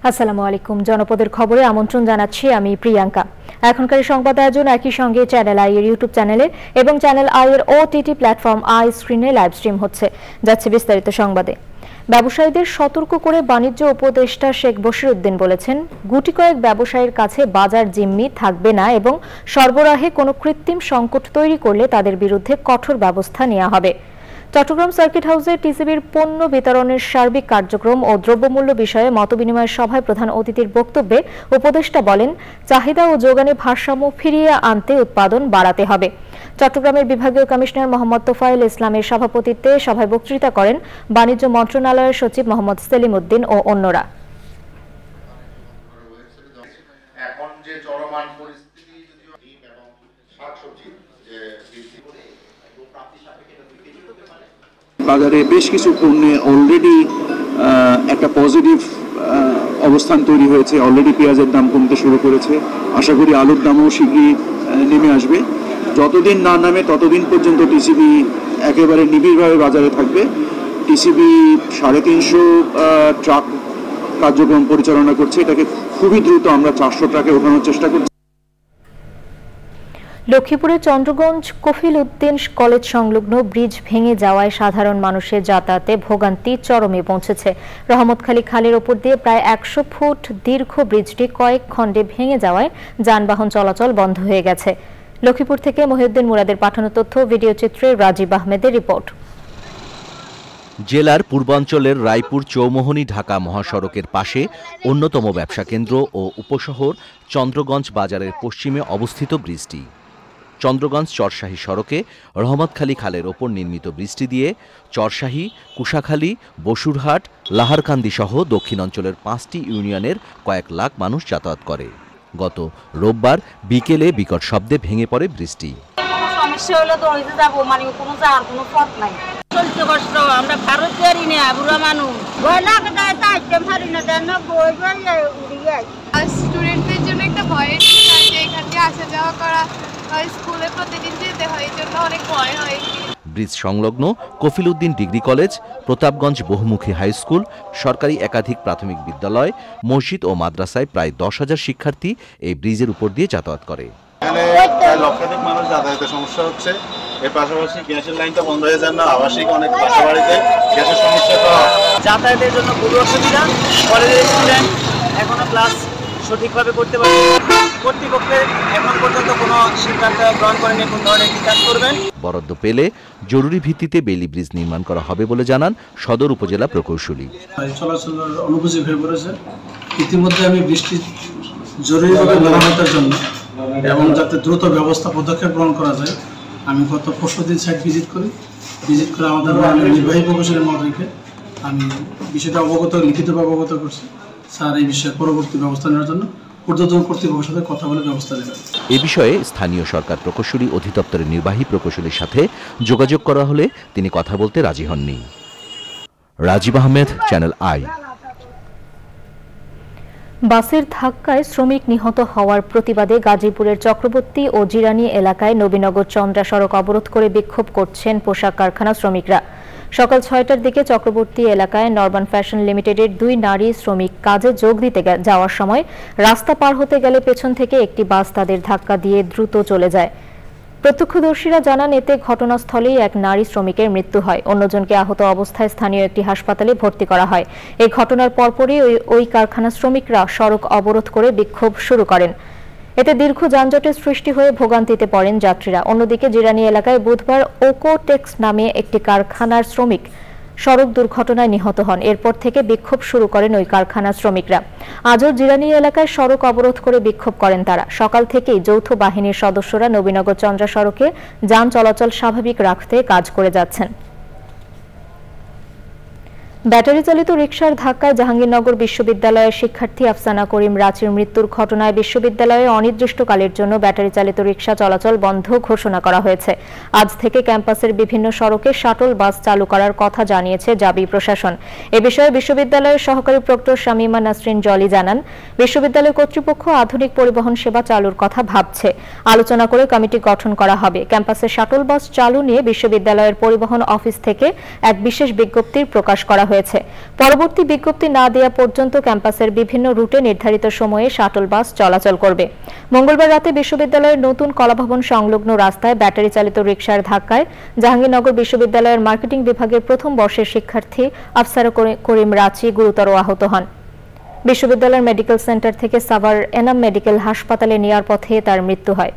আসসালামু আলাইকুম। জনপদের খবরে আমন্ত্রণ জানাচ্ছি আমি প্রিয়াঙ্কা। এখনকার সংবাদ আয়োজন একই সঙ্গে চ্যানেল আই এর ইউটিউব চ্যানেলে এবং চ্যানেল আই এর ওটিটি প্ল্যাটফর্ম আই স্ক্রিনে লাইভ স্ট্রিম হচ্ছে। যাচ্ছে বিস্তারিত সংবাদে। ব্যবসায়ীদের সতর্ক করে বাণিজ্য উপদেষ্টা শেখ বশিরউদ্দিন বলেছেন, গুটি কয়েক ব্যবসায়ীর কাছে বাজার জিম্মি থাকবে না এবং সরবরাহে কোনো কৃত্রিম সংকট তৈরি করলে তাদের বিরুদ্ধে কঠোর ব্যবস্থা নেওয়া হবে। চট্টগ্রাম সার্কিট হাউসে টিসিবির পণ্য বিতরণের সার্বিক কার্যক্রম ও দ্রব্যমূল্য বিষয়ে মতবিনিময় সভায় প্রধান অতিথির বক্তব্যে উপদেষ্টা বলেন, চাহিদা ও যোগানে ভারসাম্য ফিরিয়ে আনতে উৎপাদন বাড়াতে হবে। চট্টগ্রামের বিভাগীয় কমিশনার মোহাম্মদ তোফায়েল ইসলামের সভাপতিত্বে সভায় বক্তৃতা করেন বাণিজ্য মন্ত্রণালয়ের সচিব মোহাম্মদ সেলিম উদ্দিন ও অন্যরা। বাজারে বেশ কিছু পণ্যে অলরেডি একটা পজিটিভ অবস্থান তৈরি হয়েছে। অলরেডি পেঁয়াজের দাম কমতে শুরু করেছে। আশা করি আলুর দামও শীঘ্রই নেমে আসবে। যতদিন না নামে ততদিন পর্যন্ত টিসিবি একেবারে নিবিড়ভাবে বাজারে থাকবে। টিসিবি 350 ট্রাক কার্যক্রম পরিচালনা করছে। এটাকে খুবই দ্রুত আমরা 400 ট্রাকে ওঠানোর চেষ্টা করছি। লক্ষ্মীপুরের চন্দ্রগঞ্জ কফিল উদ্দিন কলেজ সংলগ্ন ব্রিজ ভেঙে যাওয়ায় সাধারণ মানুষের যাতায়াতে ভোগান্তি চরমে পৌঁছেছে। রহমতখালী খালের ওপর দিয়ে প্রায় 100 ফুট দীর্ঘ ব্রিজটি কয়েক খণ্ডে ভেঙে যাওয়ায় যানবাহন চলাচল বন্ধ হয়ে গেছে। লক্ষ্মীপুর থেকে মহিউদ্দিন মুরাদের পাঠানো তথ্য, ভিডিও চিত্রে রাজীব আহমেদের রিপোর্ট। জেলার পূর্বাঞ্চলের রায়পুর চৌমোহনী ঢাকা মহাসড়কের পাশে অন্যতম ব্যবসা কেন্দ্র ও উপশহর চন্দ্রগঞ্জ বাজারের পশ্চিমে অবস্থিত ব্রিজটি। চন্দ্রগঞ্জ চরশাহী সড়কে রহমতখালী খালের ওপর নির্মিত ব্রিজটি দিয়ে চরশাহী, কুশাখালী, বসুরহাট, লাহারকান্দি সহ দক্ষিণাঞ্চলের 5টি ইউনিয়নের কয়েক লাখ মানুষ যাতায়াত করে। গত রোববার বিকেলে বিকট শব্দে ভেঙে পড়ে ব্রিজটি। স্টুডেন্টদের জন্য একটা ভয়ের বিষয় যে এখান দিয়ে আসা যাওয়া করা, স্কুলে প্রতিদিন যেতে হয়, এই জন্য অনেক ভয় হয়। ব্রিজ সংলগ্ন কফিল উদ্দিন ডিগ্রি কলেজ, প্রতাপগঞ্জ বহুমুখী হাই স্কুল, সরকারি একাধিক প্রাথমিক বিদ্যালয়, মসজিদ ও মাদ্রাসায় প্রায় 10,000 শিক্ষার্থী এই ব্রিজের উপর দিয়ে যাতায়াত করে। এখানে প্রায় লক্ষাধিক মানুষ যাতায়াতের সমস্যা হচ্ছে। এর পাশাপাশি গ্যাসের লাইনটা বন্ধ হয়ে যায় না, আবাসিক অনেক বাসা বাড়িতে গ্যাসের সমস্যা তো যাতায়াতের জন্য খুবই অসুবিধা। কলেজের স্টুডেন্ট এখনো ক্লাস সঠিকভাবে করতে পারে। কর্তৃপক্ষের এখন পর্যন্ত কোনো সিদ্ধান্ত গ্রহণ করেনি কোন ধরনের কি কাজ করবেন। বরাদ্দ পেলে জরুরি ভিত্তিতে বেইলি ব্রিজ নির্মাণ করা হবে বলে জানান সদর উপজেলা প্রকৌশলী। চলাচলের অনুপযোগী হয়ে পড়েছে। ইতিমধ্যে আমি বৃষ্টি জরুরিভাবে মেরামতের জন্য এবং যাতে দ্রুত ব্যবস্থা পদক্ষেপ গ্রহণ করা যায়, আমি গত পরশুদিন সাইট ভিজিট করে আমাদের নির্বাহী প্রকৌশলীর মধ্যে আমি বিষয়টা লিখিতভাবে অবগত করছি। স্যার এই বিষয়ে পরবর্তী ব্যবস্থা নেওয়ার জন্য ঊর্ধ্বতন কর্তৃপক্ষের সাথে কথা বলে ব্যবস্থা নেবেন। এ বিষয়ে স্থানীয় সরকার প্রকৌশলী অধিদপ্তরের নির্বাহী প্রকৌশলীর সাথে যোগাযোগ করা হলে তিনি কথা বলতে রাজি হননি। রাজীব আহমেদ, চ্যানেল আই। বাসের ধাক্কায় শ্রমিক নিহত হওয়ার প্রতিবাদে গাজীপুরের চক্রবর্তী ও জিরানী এলাকায় নবীনগর চন্দ্রা সড়ক অবরোধ করে বিক্ষোভ করছেন পোশাক কারখানা শ্রমিকরা। সকাল 6টার দিকে চক্রবর্তী এলাকায় নরবান ফ্যাশন লিমিটেডের 2 নারী শ্রমিক কাজে যোগ দিতে যাওয়ার সময় রাস্তা পার হতে গেলে পেছন থেকে একটি বাস তাদের ধাক্কা দিয়ে দ্রুত চলে যায়। প্রত্যক্ষদর্শীরা জানান, এতে ঘটনাস্থলেই এক নারী শ্রমিকের মৃত্যু হয়। অন্যজনকে আহত অবস্থায় স্থানীয় একটি হাসপাতালে ভর্তি করা হয়। এই ঘটনার পরপরই ওই কারখানা শ্রমিকরা সড়ক অবরোধ করে বিক্ষোভ শুরু করেন। এতে দীর্ঘ যানজটের সৃষ্টি হয়ে ভোগান্তিতে পড়েন যাত্রীরা। অন্যদিকে জিরানী এলাকায় বুধবার ওকোটেক্স নামে একটি কারখানার শ্রমিক সড়ক দুর্ঘটনায় নিহত হন। এরপর থেকে বিক্ষোভ শুরু করেন ওই কারখানার শ্রমিকরা। আজও জিরানী এলাকায় সড়ক অবরোধ করে বিক্ষোভ করেন তারা। সকাল থেকেই যৌথ বাহিনীর সদস্যরা নবীনগর চন্দ্রা সড়কে যান চলাচল স্বাভাবিক রাখতে কাজ করে যাচ্ছেন। ব্যাটারি চালিত রিকশার ধাক্কায় জাহাঙ্গীরনগর বিশ্ববিদ্যালয়ের শিক্ষার্থী আফসানা করিম রাঁচির মৃত্যুর ঘটনায় বিশ্ববিদ্যালয়ে অনির্দিষ্টকালের জন্য ব্যাটারি চালিত রিকশা চলাচল বন্ধ ঘোষণা করা হয়েছে। আজ থেকে ক্যাম্পাসের বিভিন্ন সড়কে শাটল বাস চালু করার কথা জানিয়েছে জাবি প্রশাসন। এ বিষয়ে বিশ্ববিদ্যালয়ের সহকারী প্রক্টর শামীমা নাসরিন জলি জানান, বিশ্ববিদ্যালয় কর্তৃপক্ষ আধুনিক পরিবহন সেবা চালুর কথা ভাবছে। আলোচনা করে কমিটি গঠন করা হবে। ক্যাম্পাসে শাটল বাস চালু নিয়ে বিশ্ববিদ্যালয়ের পরিবহন অফিস থেকে এক বিশেষ বিজ্ঞপ্তি প্রকাশ করা হয়েছে। পরবর্তী বিজ্ঞপ্তি না দেওয়া পর্যন্ত ক্যাম্পাসের বিভিন্ন রুটে নির্ধারিত সময়ে শাটল বাস চলাচল করবে। মঙ্গলবার রাতে বিশ্ববিদ্যালয়ের নতুন কলাভবন সংলগ্ন রাস্তায় ব্যাটারি চালিত রিকশার ধাক্কায় জাহাঙ্গীরনগর বিশ্ববিদ্যালয়ের মার্কেটিং বিভাগের প্রথম বর্ষের শিক্ষার্থী আফসারা করিম রাচি গুরুতর আহত হন। বিশ্ববিদ্যালয়ের মেডিকেল সেন্টার থেকে সাভার এনাম মেডিকেল হাসপাতালে নেওয়ার পথে তার মৃত্যু হয়।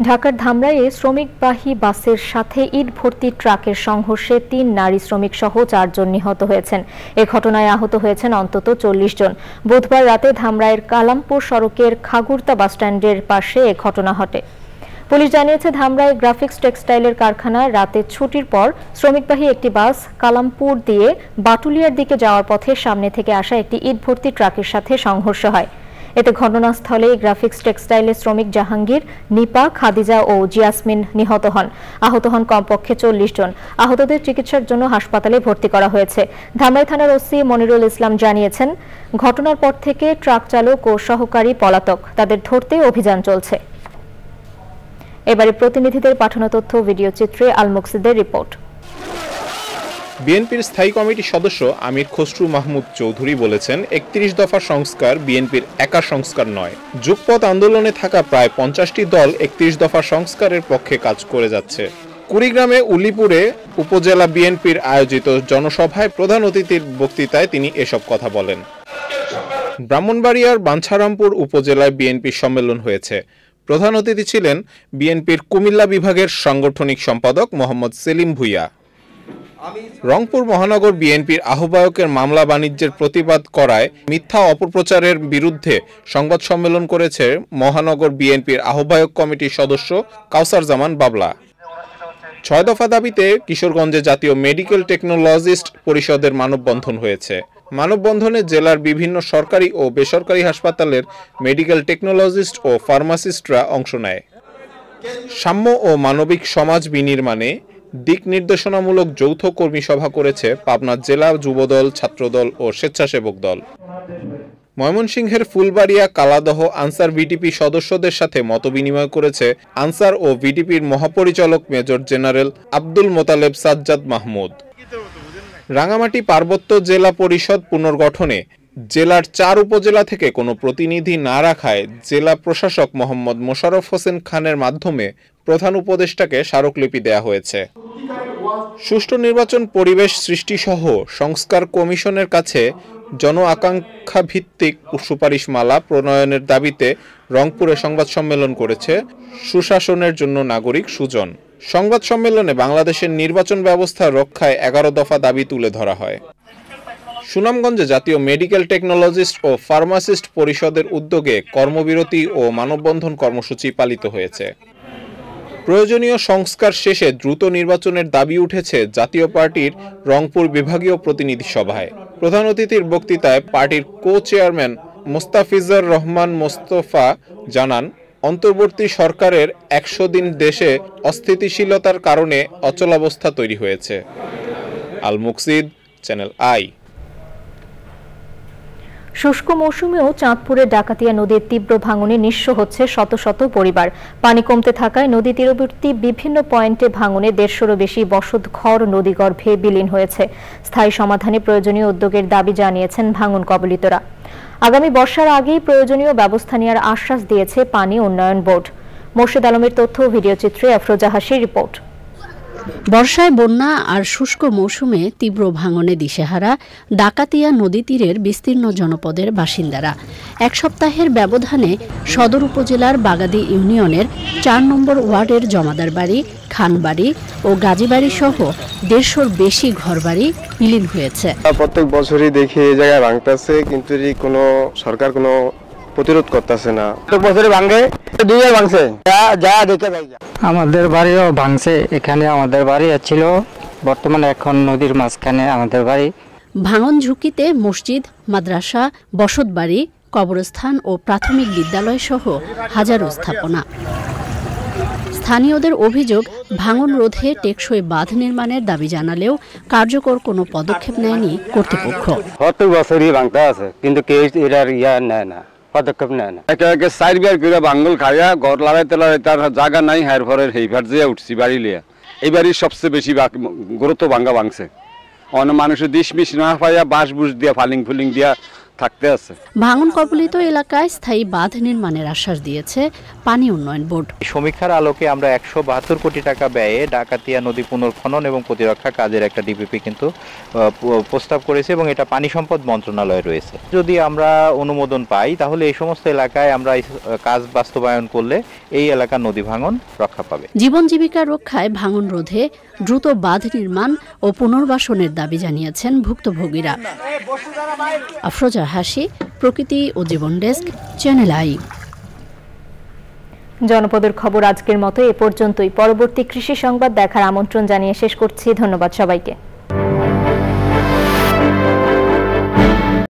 ঢাকার ধামরাইয়ে শ্রমিকবাহী বাসের সাথে ইট ভর্তি ট্রাকের সংঘর্ষে ৩ নারী শ্রমিক সহ ৪ জন নিহত হয়েছেন। এ ঘটনায় আহত হয়েছেন অন্তত ৪০ জন। বুধবার রাতে ধামরাইয়ের কালামপুর সড়কের খাগুরতা বাসস্ট্যান্ডের পাশে এ ঘটনা ঘটে। পুলিশ জানিয়েছে, ধামরাই গ্রাফিক্স টেক্সটাইলের কারখানায় রাতে ছুটির পর শ্রমিকবাহী একটি বাস কালামপুর দিয়ে বাটুলিয়ার দিকে যাওয়ার পথে সামনে থেকে আসা একটি ইট ভর্তি ট্রাকের সাথে সংঘর্ষ হয়। এতে ঘটনাস্থলেই গ্রাফিক্স টেক্সটাইলের শ্রমিক জাহাঙ্গীর, নিপা, খাদিজা ও জিয়াসমিন নিহত হন। আহত হন কমপক্ষে ৪০ জন। আহতদের চিকিৎসার জন্য হাসপাতালে ভর্তি করা হয়েছে। ধামরাই থানার ওসি মনিরুল ইসলাম জানিয়েছেন, ঘটনার পর থেকে ট্রাক চালক ও সহকারী পলাতক, তাদের ধরতে অভিযান চলছে। এবারে প্রতিনিধিদের পাঠানো তথ্য ভিডিও চিত্রে আল মুকসিদের রিপোর্ট। বিএনপির স্থায়ী কমিটির সদস্য আমির খসরু মাহমুদ চৌধুরী বলেছেন, ৩১ দফা সংস্কার বিএনপির একা সংস্কার নয়। যুগপৎ আন্দোলনে থাকা প্রায় ৫০টি দল ৩১ দফা সংস্কারের পক্ষে কাজ করে যাচ্ছে। কুড়িগ্রামে উলিপুরে উপজেলা বিএনপির আয়োজিত জনসভায় প্রধান অতিথির বক্তৃতায় তিনি এসব কথা বলেন। ব্রাহ্মণবাড়িয়ার বাঞ্ছারামপুর উপজেলায় বিএনপির সম্মেলন হয়েছে। প্রধান অতিথি ছিলেন বিএনপির কুমিল্লা বিভাগের সাংগঠনিক সম্পাদক মোহাম্মদ সেলিম ভুইয়া। রংপুর মহানগর বিএনপির আহ্বায়কের মামলা বাণিজ্যের প্রতিবাদ করায় মিথ্যা অপপ্রচারের বিরুদ্ধে সংবাদ সম্মেলন করেছে মহানগর বিএনপির আহ্বায়ক কমিটির সদস্য কাউসার জামান বাবলা। ৬ দফা দাবিতে কিশোরগঞ্জে জাতীয় মেডিকেল টেকনোলজিস্ট পরিষদের মানববন্ধন হয়েছে। মানববন্ধনে জেলার বিভিন্ন সরকারি ও বেসরকারি হাসপাতালের মেডিকেল টেকনোলজিস্ট ও ফার্মাসিস্টরা অংশ নেয়। সাম্য ও মানবিক সমাজ বিনির্মাণে দিক নির্দেশনামূলক যৌথ কর্মী সভা করেছে পাবনা জেলা যুবদল, ছাত্রদল ও স্বেচ্ছাসেবক দল। ময়মনসিংহের ফুলবাড়িয়া কালাদহ আনসার ভিডিপি সদস্যদের সাথে মতবিনিময় করেছে আনসার ও ভিডিপির মহাপরিচালক মেজর জেনারেল আব্দুল মোতালেব সাজ্জাদ মাহমুদ। রাঙামাটি পার্বত্য জেলা পরিষদ পুনর্গঠনে জেলার ৪ উপজেলা থেকে কোনো প্রতিনিধি না রাখায় জেলা প্রশাসক মোহাম্মদ মোশাররফ হোসেন খানের মাধ্যমে প্রধান উপদেষ্টাকে স্মারকলিপি দেয়া হয়েছে। সুষ্ঠু নির্বাচন পরিবেশ সৃষ্টিসহ সংস্কার কমিশনের কাছে জন আকাঙ্ক্ষা ভিত্তিক সুপারিশমালা প্রণয়নের দাবিতে রংপুরে সংবাদ সম্মেলন করেছে সুশাসনের জন্য নাগরিক সুজন। সংবাদ সম্মেলনে বাংলাদেশের নির্বাচন ব্যবস্থা রক্ষায় ১১ দফা দাবি তুলে ধরা হয়। সুনামগঞ্জে জাতীয় মেডিকেল টেকনোলজিস্ট ও ফার্মাসিস্ট পরিষদের উদ্যোগে কর্মবিরতি ও মানববন্ধন কর্মসূচি পালিত হয়েছে। প্রয়োজনীয় সংস্কার শেষে দ্রুত নির্বাচনের দাবি উঠেছে জাতীয় পার্টির রংপুর বিভাগীয় প্রতিনিধি সভায়। প্রধান অতিথির বক্তৃতায় পার্টির কো চেয়ারম্যান মোস্তাফিজুর রহমান মোস্তফা জানান, অন্তর্বর্তী সরকারের ১০০ দিন দেশে অস্থিতিশীলতার কারণে অচলাবস্থা তৈরি হয়েছে। আল মুকসিদ, চ্যানেল আই। শুষ্ক মৌসুমেও চাঁদপুরের ডাকাতিয়া নদীর তীব্র ভাঙনে নিঃস্ব হচ্ছে শত শত পরিবার। পানি কমতে থাকায় নদী তীরবর্তী বিভিন্ন পয়েন্টে ভাঙনে ১৫০রও বেশি বসতঘর নদীগর্ভে বিলীন হয়েছে। স্থায়ী সমাধানে প্রয়োজনীয় উদ্যোগের দাবি জানিয়েছেন ভাঙন কবলিতরা। আগামী বর্ষার আগেই প্রয়োজনীয় ব্যবস্থা নেওয়ার আশ্বাস দিয়েছে পানি উন্নয়ন বোর্ড। মোর্শেদ আলমের তথ্য ও ভিডিওচিত্রে আফরোজা হাসির রিপোর্ট। বর্ষায় বন্যা আর শুষ্ক মৌসুমে তীব্র ভাঙনে দিশেহারা ডাকাতিয়া নদী তীরের বিস্তীর্ণ জনপদের বাসিন্দারা। এক সপ্তাহের ব্যবধানে সদর উপজেলার বাগাদি ইউনিয়নের ৪ নম্বর ওয়ার্ডের জমাদার বাড়ি, খানবাড়ি ও গাজীবাড়ি সহ ১৫০র বেশি ঘরবাড়ি বিলীন হয়েছে। প্রত্যেক বছরই দেখি এই জায়গায় ভাঙতেছে, কিন্তু কোনো সরকার কোনো প্রতিরোধ করতেছে না। প্রত্যেক বছরই ভাঙে, 2 বার ভাঙছে, যা দেখে যাই। আমাদের বাড়িও ভাঙছে। এখানে আমাদের বাড়ি ছিল, বর্তমানে এখন নদীর মাঝখানে আমাদের বাড়ি। ভাঙন ঝুঁকিতে মসজিদ, মাদ্রাসা, বসতবাড়ি, কবরস্থান ও প্রাথমিক বিদ্যালয় সহ হাজারো স্থাপনা। স্থানীয়দের অভিযোগ, ভাঙন রোধে টেকসই বাঁধ নির্মাণের দাবি জানালেও কার্যকর কোনো পদক্ষেপ নেয়নি কর্তৃপক্ষ। প্রত্যেক বছরই ভাঙতে আছে, কিন্তু কেউ এটার নেয় না, পদক্ষেপ নেয় না। একে 4 বার করে ভাঙ্গল খাইয়া ঘর লাগাইতে লাগাইতে জায়গা নাই, হার ফরের হেইভার যে উঠছি বাড়ি লিয়া। এবারই সবচেয়ে বেশি গুরুত্ব ভাঙছে। অনেক মানুষের দিশমিশ না পাইয়া বাঁশ বুশ দিয়া ফালিং ফুলিং দিয়া থাকতে আছে। ভাঙন কবলিত এলাকায় স্থায়ী বাঁধ নির্মাণের আশ্বাস দিয়েছে পানি উন্নয়ন বোর্ড। সমীক্ষার আলোকে আমরা 172 কোটি টাকা ব্যয়ে ডাকাতিয়া নদী পুনর্খনন এবং প্রতিরক্ষা কাজের একটা ডিপিপি কিন্তু প্রস্তাব করেছে এবং এটা পানি সম্পদ মন্ত্রণালয়ে রয়েছে। যদি আমরা অনুমোদন পাই তাহলে এই সমস্ত এলাকায় আমরা কাজ বাস্তবায়ন করলে এই এলাকার নদী ভাঙন রক্ষা পাবে। জীবন জীবিকা রক্ষায় ভাঙন রোধে দ্রুত বাঁধ নির্মাণ ও পুনর্বাসনের দাবি জানিয়েছেন ভুক্তভোগীরা। আফরোজা হাসি, প্রকৃতি ও জীবন ডেস্ক, চ্যানেল আই। জনপদের খবর আজকের মতো এ পর্যন্তই। পরবর্তী কৃষি সংবাদ দেখার আমন্ত্রণ জানিয়ে শেষ করছি। ধন্যবাদ সবাইকে।